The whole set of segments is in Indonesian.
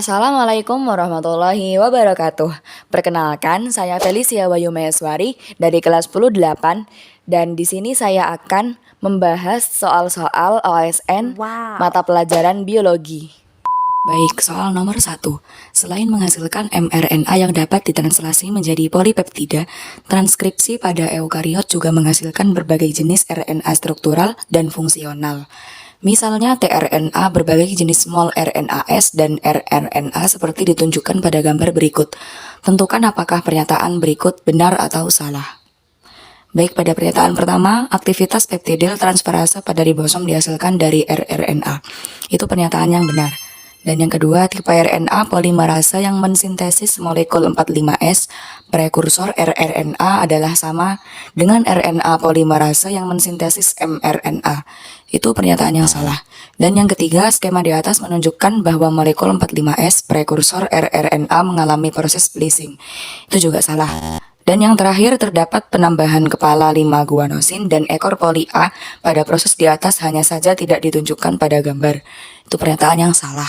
Assalamualaikum warahmatullahi wabarakatuh. Perkenalkan, saya Felicia Wayu Mayaswari dari kelas 10-8 dan di sini saya akan membahas soal-soal OSN Wow. mata pelajaran biologi. Baik, soal nomor 1. Selain menghasilkan mRNA yang dapat ditranslasi menjadi polipeptida, transkripsi pada eukariot juga menghasilkan berbagai jenis RNA struktural dan fungsional. Misalnya tRNA berbagai jenis small RNAs dan rRNA seperti ditunjukkan pada gambar berikut. Tentukan apakah pernyataan berikut benar atau salah. Baik, pada pernyataan pertama, aktivitas peptidil transferase pada ribosom dihasilkan dari rRNA. Itu pernyataan yang benar. Dan yang kedua, tipe RNA polimerase yang mensintesis molekul 45S prekursor rRNA adalah sama dengan RNA polimerase yang mensintesis mRNA. Itu pernyataan yang salah. Dan yang ketiga, skema di atas menunjukkan bahwa molekul 45S prekursor rRNA mengalami proses splicing. Itu juga salah. Dan yang terakhir, terdapat penambahan kepala 5 guanosin dan ekor poli A pada proses di atas hanya saja tidak ditunjukkan pada gambar. Itu pernyataan yang salah.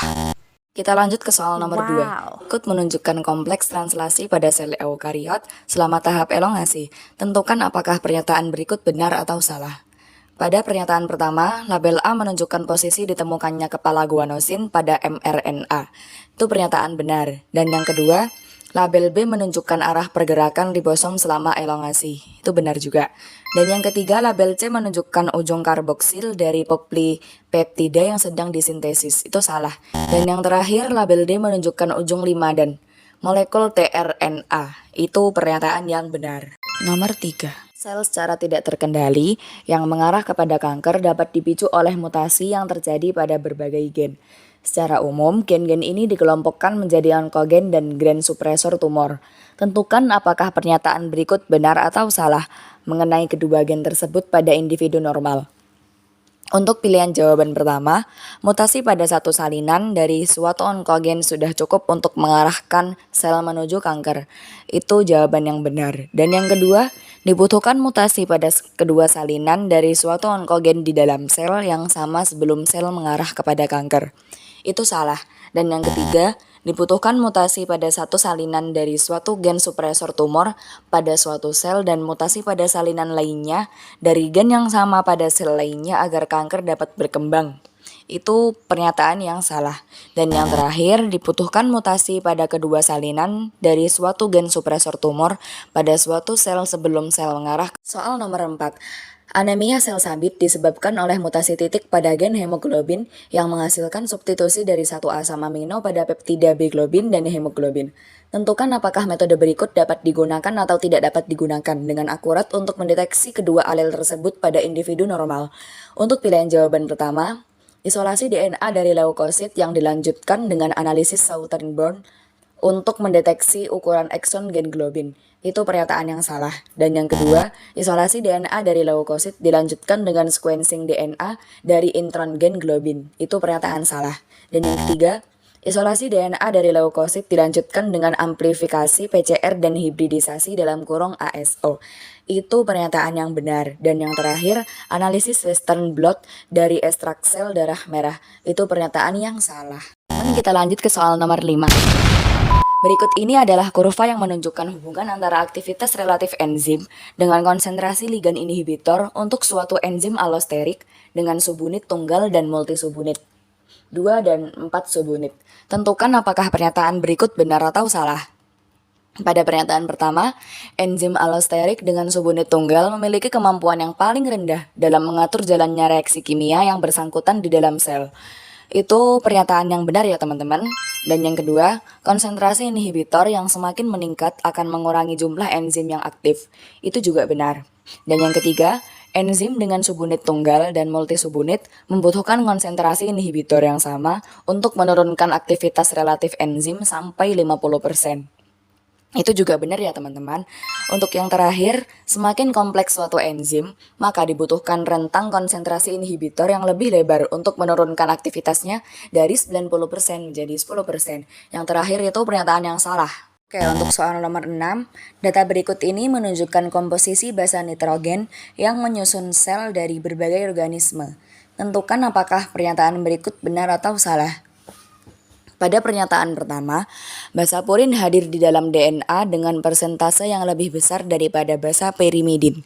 Kita lanjut ke soal nomor 2. Wow. Berikut menunjukkan kompleks translasi pada sel eukariot selama tahap elongasi. Tentukan apakah pernyataan berikut benar atau salah. Pada pernyataan pertama, label A menunjukkan posisi ditemukannya kepala guanosin pada mRNA. Itu pernyataan benar. Dan yang kedua, label B menunjukkan arah pergerakan ribosom selama elongasi. Itu benar juga. Dan yang ketiga, label C menunjukkan ujung karboksil dari polipeptida yang sedang disintesis. Itu salah. Dan yang terakhir, label D menunjukkan ujung 5 dan molekul tRNA. Itu pernyataan yang benar. Nomor 3. Sel secara tidak terkendali yang mengarah kepada kanker dapat dipicu oleh mutasi yang terjadi pada berbagai gen. Secara umum, gen-gen ini dikelompokkan menjadi onkogen dan gen supresor tumor. Tentukan apakah pernyataan berikut benar atau salah mengenai kedua gen tersebut pada individu normal. Untuk pilihan jawaban pertama, mutasi pada satu salinan dari suatu onkogen sudah cukup untuk mengarahkan sel menuju kanker. Itu jawaban yang benar. Dan yang kedua, dibutuhkan mutasi pada kedua salinan dari suatu onkogen di dalam sel yang sama sebelum sel mengarah kepada kanker. Itu salah. Dan yang ketiga, dibutuhkan mutasi pada satu salinan dari suatu gen supresor tumor pada suatu sel dan mutasi pada salinan lainnya dari gen yang sama pada sel lainnya agar kanker dapat berkembang. Itu pernyataan yang salah. Dan yang terakhir, dibutuhkan mutasi pada kedua salinan dari suatu gen supresor tumor pada suatu sel sebelum sel mengarah. Soal nomor 4. Anemia sel sabit disebabkan oleh mutasi titik pada gen hemoglobin yang menghasilkan substitusi dari satu asam amino pada peptida B globin dan hemoglobin. Tentukan apakah metode berikut dapat digunakan atau tidak dapat digunakan dengan akurat untuk mendeteksi kedua alel tersebut pada individu normal. Untuk pilihan jawaban pertama, isolasi DNA dari leukosit yang dilanjutkan dengan analisis Southern Burn untuk mendeteksi ukuran ekson gen globin. Itu pernyataan yang salah. Dan yang kedua, isolasi DNA dari leukosit dilanjutkan dengan sequencing DNA dari intron gen globin. Itu pernyataan salah. Dan yang ketiga, isolasi DNA dari leukosit dilanjutkan dengan amplifikasi PCR dan hibridisasi dalam kurung ASO. Itu pernyataan yang benar. Dan yang terakhir, analisis western blot dari ekstrak sel darah merah. Itu pernyataan yang salah. Kita lanjut ke soal nomor 5. Berikut ini adalah kurva yang menunjukkan hubungan antara aktivitas relatif enzim dengan konsentrasi ligan inhibitor untuk suatu enzim allosterik dengan subunit tunggal dan multisubunit 2 dan 4 subunit. Tentukan apakah pernyataan berikut benar atau salah. Pada pernyataan pertama, enzim allosterik dengan subunit tunggal memiliki kemampuan yang paling rendah dalam mengatur jalannya reaksi kimia yang bersangkutan di dalam sel. Itu pernyataan yang benar ya teman-teman. Dan yang kedua, konsentrasi inhibitor yang semakin meningkat akan mengurangi jumlah enzim yang aktif. Itu juga benar. Dan yang ketiga, enzim dengan subunit tunggal dan multisubunit membutuhkan konsentrasi inhibitor yang sama untuk menurunkan aktivitas relatif enzim sampai 50%. Itu juga benar ya teman-teman. Untuk yang terakhir, semakin kompleks suatu enzim, maka dibutuhkan rentang konsentrasi inhibitor yang lebih lebar untuk menurunkan aktivitasnya dari 90% menjadi 10%. Yang terakhir itu pernyataan yang salah. Oke, untuk soal nomor 6, data berikut ini menunjukkan komposisi basa nitrogen yang menyusun sel dari berbagai organisme. Tentukan apakah pernyataan berikut benar atau salah. Pada pernyataan pertama, basa purin hadir di dalam DNA dengan persentase yang lebih besar daripada basa perimidin.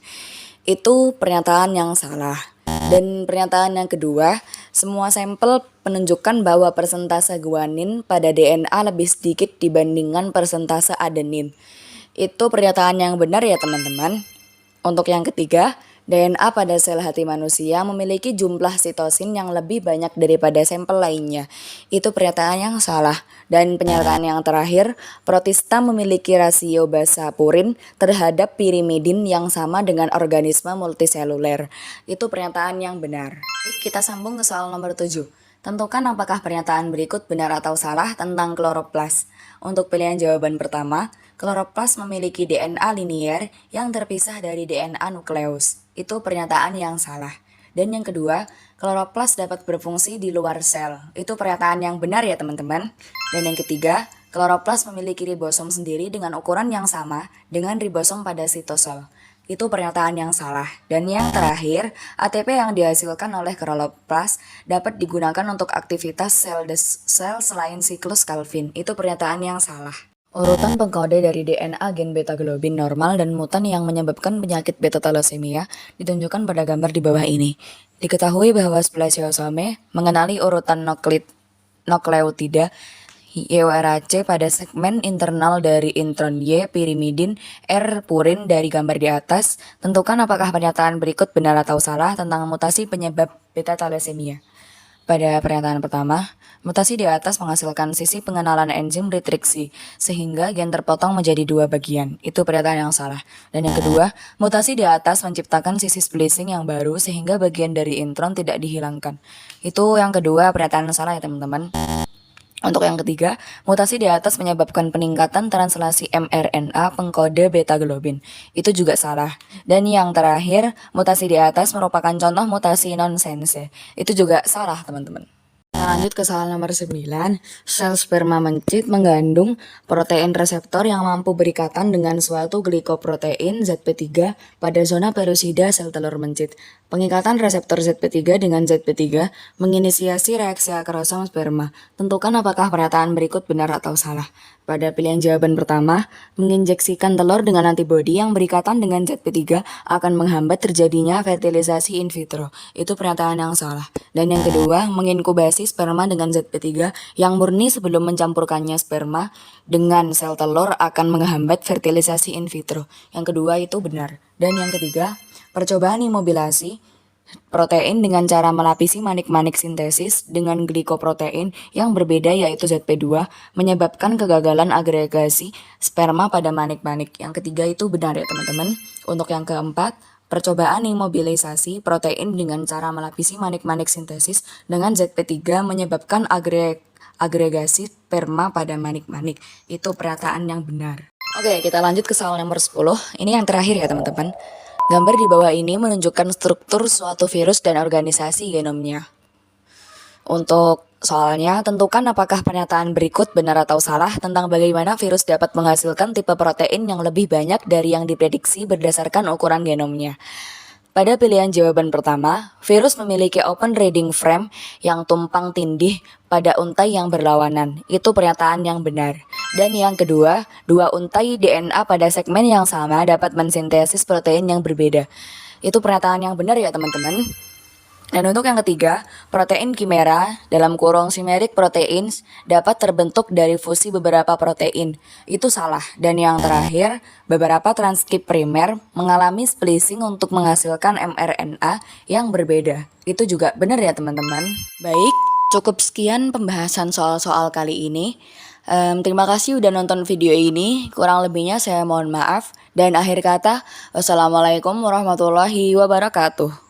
Itu pernyataan yang salah. Dan pernyataan yang kedua, semua sampel menunjukkan bahwa persentase guanin pada DNA lebih sedikit dibandingkan persentase adenin. Itu pernyataan yang benar ya teman-teman. Untuk yang ketiga, DNA pada sel hati manusia memiliki jumlah sitosin yang lebih banyak daripada sampel lainnya. Itu pernyataan yang salah. Dan pernyataan yang terakhir, protista memiliki rasio basa purin terhadap pirimidin yang sama dengan organisme multiseluler. Itu pernyataan yang benar. Kita sambung ke soal nomor 7. Tentukan apakah pernyataan berikut benar atau salah tentang kloroplas. Untuk pilihan jawaban pertama, kloroplas memiliki DNA linier yang terpisah dari DNA nukleus. Itu pernyataan yang salah. Dan yang kedua, kloroplas dapat berfungsi di luar sel. Itu pernyataan yang benar ya teman-teman. Dan yang ketiga, kloroplas memiliki ribosom sendiri dengan ukuran yang sama dengan ribosom pada sitosol. Itu pernyataan yang salah. Dan yang terakhir, ATP yang dihasilkan oleh kloroplas dapat digunakan untuk aktivitas sel selain siklus Calvin. Itu pernyataan yang salah. Urutan pengkode dari DNA gen beta globin normal dan mutan yang menyebabkan penyakit beta thalassemia ditunjukkan pada gambar di bawah ini. Diketahui bahwa splasiosome mengenali urutan nukleotida YRAC pada segmen internal dari intron Y pirimidin R purin dari gambar di atas. Tentukan apakah pernyataan berikut benar atau salah tentang mutasi penyebab beta thalassemia. Pada pernyataan pertama, mutasi di atas menghasilkan sisi pengenalan enzim retriksi, sehingga gen terpotong menjadi dua bagian. Itu pernyataan yang salah. Dan yang kedua, mutasi di atas menciptakan sisi splicing yang baru, sehingga bagian dari intron tidak dihilangkan. Itu yang kedua, pernyataan yang salah ya teman-teman. Untuk yang ketiga, mutasi di atas menyebabkan peningkatan translasi mRNA pengkode beta globin. Itu juga salah. Dan yang terakhir, mutasi di atas merupakan contoh mutasi nonsense. Itu juga salah, teman-teman. Lanjut ke soal nomor 9. Sel sperma mencit mengandung protein reseptor yang mampu berikatan dengan suatu glikoprotein ZP3 pada zona perusida sel telur mencit. Pengikatan reseptor ZP3 dengan ZP3 menginisiasi reaksi akrosom sperma. Tentukan apakah pernyataan berikut benar atau salah. Pada pilihan jawaban pertama, menginjeksikan telur dengan antibodi yang berikatan dengan ZP3 akan menghambat terjadinya fertilisasi in vitro. Itu pernyataan yang salah. Dan yang kedua, menginkubasi sperma dengan ZP3 yang murni sebelum mencampurkannya sperma dengan sel telur akan menghambat fertilisasi in vitro. Yang kedua itu benar. Dan yang ketiga, percobaan imobilasi protein dengan cara melapisi manik-manik sintesis dengan glikoprotein yang berbeda yaitu ZP2 menyebabkan kegagalan agregasi sperma pada manik-manik. Yang ketiga itu benar ya teman-teman. Untuk yang keempat, percobaan imobilisasi protein dengan cara melapisi manik-manik sintesis dengan ZP3 menyebabkan agregasi sperma pada manik-manik. Itu pernyataan yang benar. Oke, kita lanjut ke soal nomor 10. Ini yang terakhir ya teman-teman. Gambar di bawah ini menunjukkan struktur suatu virus dan organisasi genomnya. Untuk soalnya, tentukan apakah pernyataan berikut benar atau salah tentang bagaimana virus dapat menghasilkan tipe protein yang lebih banyak dari yang diprediksi berdasarkan ukuran genomnya. Pada pilihan jawaban pertama, virus memiliki open reading frame yang tumpang tindih pada untai yang berlawanan. Itu pernyataan yang benar. Dan yang kedua, dua untai DNA pada segmen yang sama dapat mensintesis protein yang berbeda. Itu pernyataan yang benar ya teman-teman. Dan untuk yang ketiga, protein kimera dalam kurung chimeric proteins dapat terbentuk dari fusi beberapa protein. Itu salah. Dan yang terakhir, beberapa transkrip primer mengalami splicing untuk menghasilkan mRNA yang berbeda. Itu juga benar ya teman-teman. Baik, cukup sekian pembahasan soal-soal kali ini. Terima kasih udah nonton video ini. Kurang lebihnya saya mohon maaf. Dan akhir kata, wassalamualaikum warahmatullahi wabarakatuh.